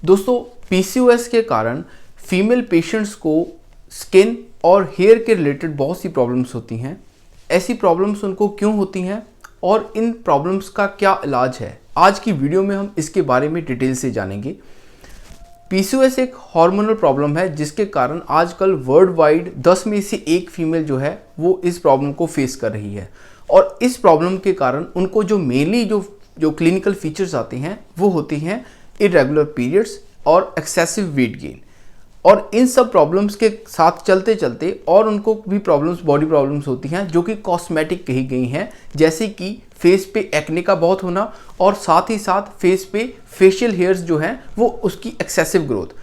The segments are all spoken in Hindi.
दोस्तों पीसीओएस के कारण फीमेल पेशेंट्स को स्किन और हेयर के रिलेटेड बहुत सी प्रॉब्लम्स होती हैं। ऐसी प्रॉब्लम्स उनको क्यों होती हैं और इन प्रॉब्लम्स का क्या इलाज है, आज की वीडियो में हम इसके बारे में डिटेल से जानेंगे। पीसीओएस एक हार्मोनल प्रॉब्लम है जिसके कारण आजकल वर्ल्ड वाइड 10 में से एक फीमेल जो है वो इस प्रॉब्लम को फेस कर रही है। और इस प्रॉब्लम के कारण उनको जो मेनली जो क्लिनिकल फीचर्स आते हैं वो होती हैं इरेगुलर पीरियड्स और एक्सेसिव वेट गेन। और इन सब प्रॉब्लम्स के साथ चलते चलते और उनको भी प्रॉब्लम्स, बॉडी प्रॉब्लम्स होती हैं जो कि कॉस्मेटिक कही गई हैं, जैसे कि फेस पे एक्ने का बहुत होना और साथ ही साथ फेस पे फेशियल हेयर्स जो हैं वो उसकी एक्सेसिव ग्रोथ।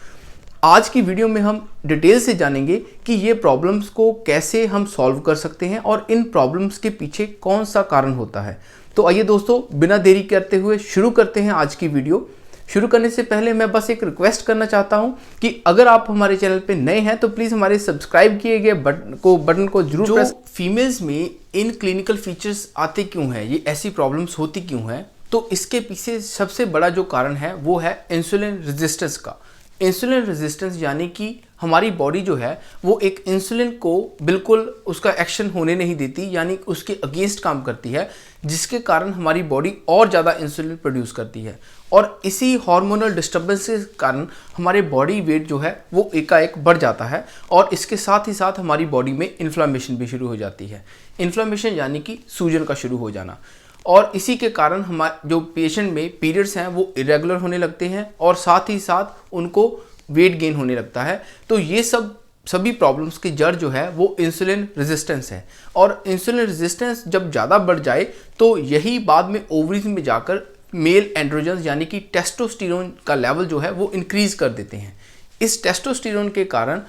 आज की वीडियो में हम डिटेल से जानेंगे कि ये प्रॉब्लम्स को कैसे हम सॉल्व कर सकते हैं और इन प्रॉब्लम्स के पीछे कौन सा कारण होता है। तो आइए दोस्तों, बिना देरी करते हुए शुरू करते हैं आज की वीडियो। शुरू करने से पहले मैं बस एक रिक्वेस्ट करना चाहता हूं कि अगर आप हमारे चैनल पे नए हैं तो प्लीज़ हमारे सब्सक्राइब किए गए बटन को जरूर प्रेस। फीमेल्स में इन क्लिनिकल फीचर्स आते क्यों हैं, ये ऐसी प्रॉब्लम्स होती क्यों हैं, तो इसके पीछे सबसे बड़ा जो कारण है वो है इंसुलिन रेजिस्टेंस का। इंसुलिन रेजिस्टेंस यानी कि हमारी बॉडी जो है वो एक इंसुलिन को बिल्कुल उसका एक्शन होने नहीं देती, यानी उसके अगेंस्ट काम करती है, जिसके कारण हमारी बॉडी और ज़्यादा इंसुलिन प्रोड्यूस करती है। और इसी हार्मोनल डिस्टर्बेंस के कारण हमारे बॉडी वेट जो है वो एकाएक बढ़ जाता है और इसके साथ ही साथ हमारी बॉडी में इन्फ्लामेशन भी शुरू हो जाती है। इन्फ्लामेशन यानी कि सूजन का शुरू हो जाना। और इसी के कारण हमारे जो पेशेंट में पीरियड्स हैं वो इरेगुलर होने लगते हैं और साथ ही साथ उनको वेट गेन होने लगता है। तो ये सभी प्रॉब्लम्स की जड़ जो है वो इंसुलिन रेजिस्टेंस है। और इंसुलिन रेजिस्टेंस जब ज़्यादा बढ़ जाए तो यही बाद में ओवरीज में जाकर मेल एंड्रोजन्स यानी कि टेस्टोस्टेरोन का लेवल जो है वो इंक्रीज कर देते हैं। इस टेस्टोस्टेरोन के कारण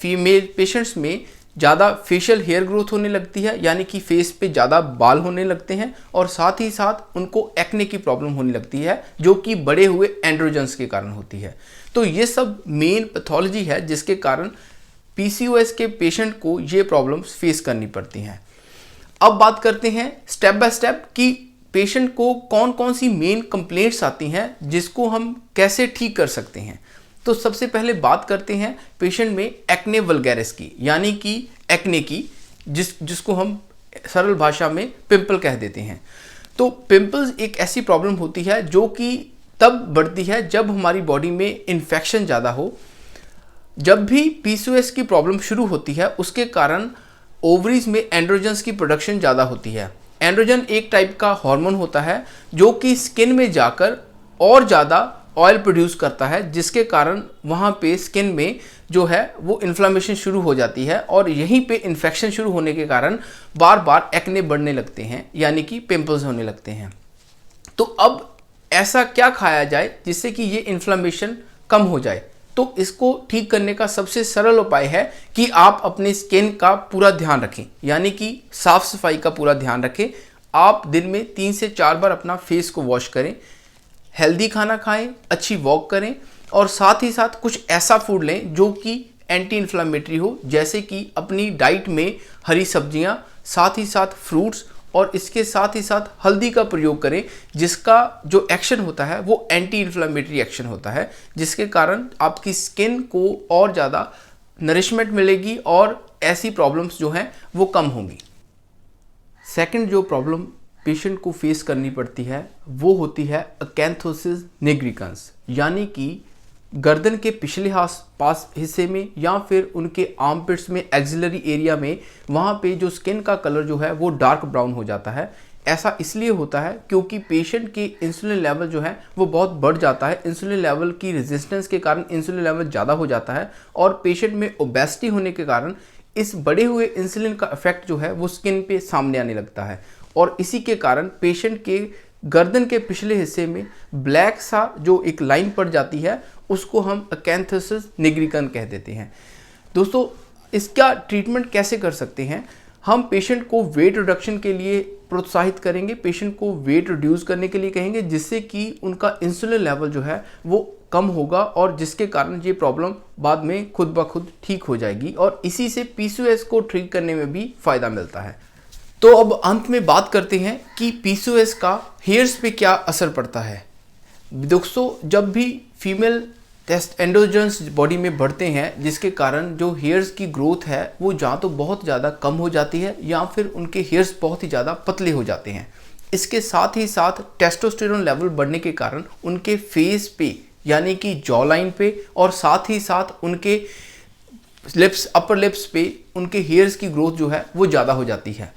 फीमेल पेशेंट्स में ज़्यादा फेशियल हेयर ग्रोथ होने लगती है, यानी कि फेस पे ज़्यादा बाल होने लगते हैं और साथ ही साथ उनको एक्ने की प्रॉब्लम होने लगती है जो कि बढ़े हुए एंड्रोजन्स के कारण होती है। तो ये सब मेन पैथोलॉजी है जिसके कारण पीसीओएस के पेशेंट को ये प्रॉब्लम्स फेस करनी पड़ती हैं। अब बात करते हैं स्टेप बाय स्टेप कि पेशेंट को कौन कौन सी मेन कंप्लेंट्स आती हैं जिसको हम कैसे ठीक कर सकते हैं। तो सबसे पहले बात करते हैं पेशेंट में एक्ने वल्गैरिस की, यानी कि एक्ने की, जिसको हम सरल भाषा में पिंपल कह देते हैं। तो पिंपल्स एक ऐसी प्रॉब्लम होती है जो कि तब बढ़ती है जब हमारी बॉडी में इन्फेक्शन ज़्यादा हो। जब भी पीसीओएस की प्रॉब्लम शुरू होती है उसके कारण ओवरीज में एंड्रोजन्स की प्रोडक्शन ज़्यादा होती है। एंड्रोजन एक टाइप का हार्मोन होता है जो कि स्किन में जाकर और ज़्यादा ऑयल प्रोड्यूस करता है, जिसके कारण वहाँ पे स्किन में जो है वो इन्फ्लामेशन शुरू हो जाती है और यहीं पे इन्फेक्शन शुरू होने के कारण बार बार एक्ने बढ़ने लगते हैं, यानी कि पिंपल्स होने लगते हैं। तो अब ऐसा क्या खाया जाए जिससे कि ये इन्फ्लामेशन कम हो जाए। तो इसको ठीक करने का सबसे सरल उपाय है कि आप अपने स्किन का पूरा ध्यान रखें, यानी कि साफ सफाई का पूरा ध्यान रखें। आप दिन में 3 से 4 बार अपना फेस को वॉश करें, हेल्दी खाना खाएं, अच्छी वॉक करें और साथ ही साथ कुछ ऐसा फूड लें जो कि एंटी इन्फ्लामेटरी हो, जैसे कि अपनी डाइट में हरी सब्जियां, साथ ही साथ फ्रूट्स और इसके साथ ही साथ हल्दी का प्रयोग करें, जिसका जो एक्शन होता है वो एंटी इन्फ्लामेटरी एक्शन होता है, जिसके कारण आपकी स्किन को और ज़्यादा नरिशमेंट मिलेगी और ऐसी प्रॉब्लम्स जो हैं वो कम होंगी। सेकंड जो प्रॉब्लम पेशेंट को फेस करनी पड़ती है वो होती है अकैंथोसिस निग्रिकन्स, यानी कि गर्दन के पिछले पास हिस्से में या फिर उनके आर्मपिट्स में, एक्सिलरी एरिया में, वहाँ पे जो स्किन का कलर जो है वो डार्क ब्राउन हो जाता है। ऐसा इसलिए होता है क्योंकि पेशेंट के इंसुलिन लेवल जो है वो बहुत बढ़ जाता है। इंसुलिन लेवल की रेजिस्टेंस के कारण इंसुलिन लेवल ज़्यादा हो जाता है और पेशेंट में ओबेसिटी होने के कारण इस बढ़े हुए इंसुलिन का इफेक्ट जो है वो स्किन पे सामने आने लगता है और इसी के कारण पेशेंट के गर्दन के पिछले हिस्से में ब्लैक सा जो एक लाइन पड़ जाती है उसको हम अकैंथोसिस निग्रिकन कह देते हैं। दोस्तों, इसका ट्रीटमेंट कैसे कर सकते हैं? हम पेशेंट को वेट रिडक्शन के लिए प्रोत्साहित करेंगे, पेशेंट को वेट रिड्यूस करने के लिए कहेंगे, जिससे कि उनका इंसुलिन लेवल जो है वो कम होगा और जिसके कारण ये प्रॉब्लम बाद में खुद ब खुद ठीक हो जाएगी और इसी से पीसीओएस को ठीक करने में भी फ़ायदा मिलता है। तो अब अंत में बात करते हैं कि पीसीओएस का हेयर्स पे क्या असर पड़ता है। दोस्तों, जब भी फीमेल टेस्ट एंड्रोजन्स बॉडी में बढ़ते हैं, जिसके कारण जो हेयर्स की ग्रोथ है वो या तो बहुत ज़्यादा कम हो जाती है या फिर उनके हेयर्स बहुत ही ज़्यादा पतले हो जाते हैं। इसके साथ ही साथ टेस्टोस्टेरोन लेवल बढ़ने के कारण उनके फेस पे यानी कि जॉ लाइन पे और साथ ही साथ उनके लिप्स, अपर लिप्स पे उनके हेयर्स की ग्रोथ जो है वो ज़्यादा हो जाती है।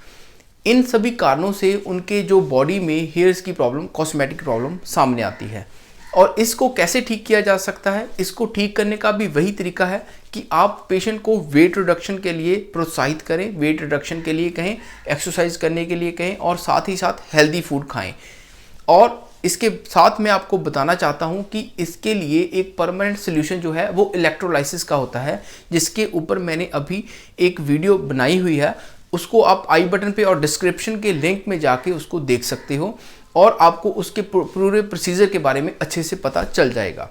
इन सभी कारणों से उनके जो बॉडी में हेयर्स की प्रॉब्लम, कॉस्मेटिक प्रॉब्लम सामने आती है। और इसको कैसे ठीक किया जा सकता है? इसको ठीक करने का भी वही तरीका है कि आप पेशेंट को वेट रिडक्शन के लिए प्रोत्साहित करें, वेट रिडक्शन के लिए कहें, एक्सरसाइज करने के लिए कहें और साथ ही साथ हेल्दी फूड खाएं। और इसके साथ मैं आपको बताना चाहता हूं कि इसके लिए एक परमानेंट सोल्यूशन जो है वो इलेक्ट्रोलाइसिस का होता है, जिसके ऊपर मैंने अभी एक वीडियो बनाई हुई है। उसको आप आई बटन पे और डिस्क्रिप्शन के लिंक में जाके उसको देख सकते हो और आपको उसके पूरे प्रोसीजर के बारे में अच्छे से पता चल जाएगा।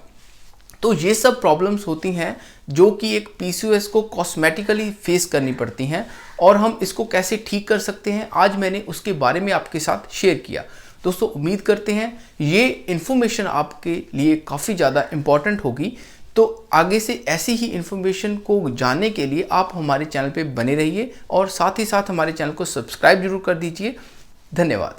तो ये सब प्रॉब्लम्स होती हैं जो कि एक पीसीओएस को कॉस्मेटिकली फेस करनी पड़ती हैं और हम इसको कैसे ठीक कर सकते हैं, आज मैंने उसके बारे में आपके साथ शेयर किया। दोस्तों, उम्मीद करते हैं ये इन्फॉर्मेशन आपके लिए काफ़ी ज़्यादा इम्पॉर्टेंट होगी। तो आगे से ऐसी ही इन्फॉर्मेशन को जानने के लिए आप हमारे चैनल पे बने रहिए और साथ ही साथ हमारे चैनल को सब्सक्राइब जरूर कर दीजिए। धन्यवाद।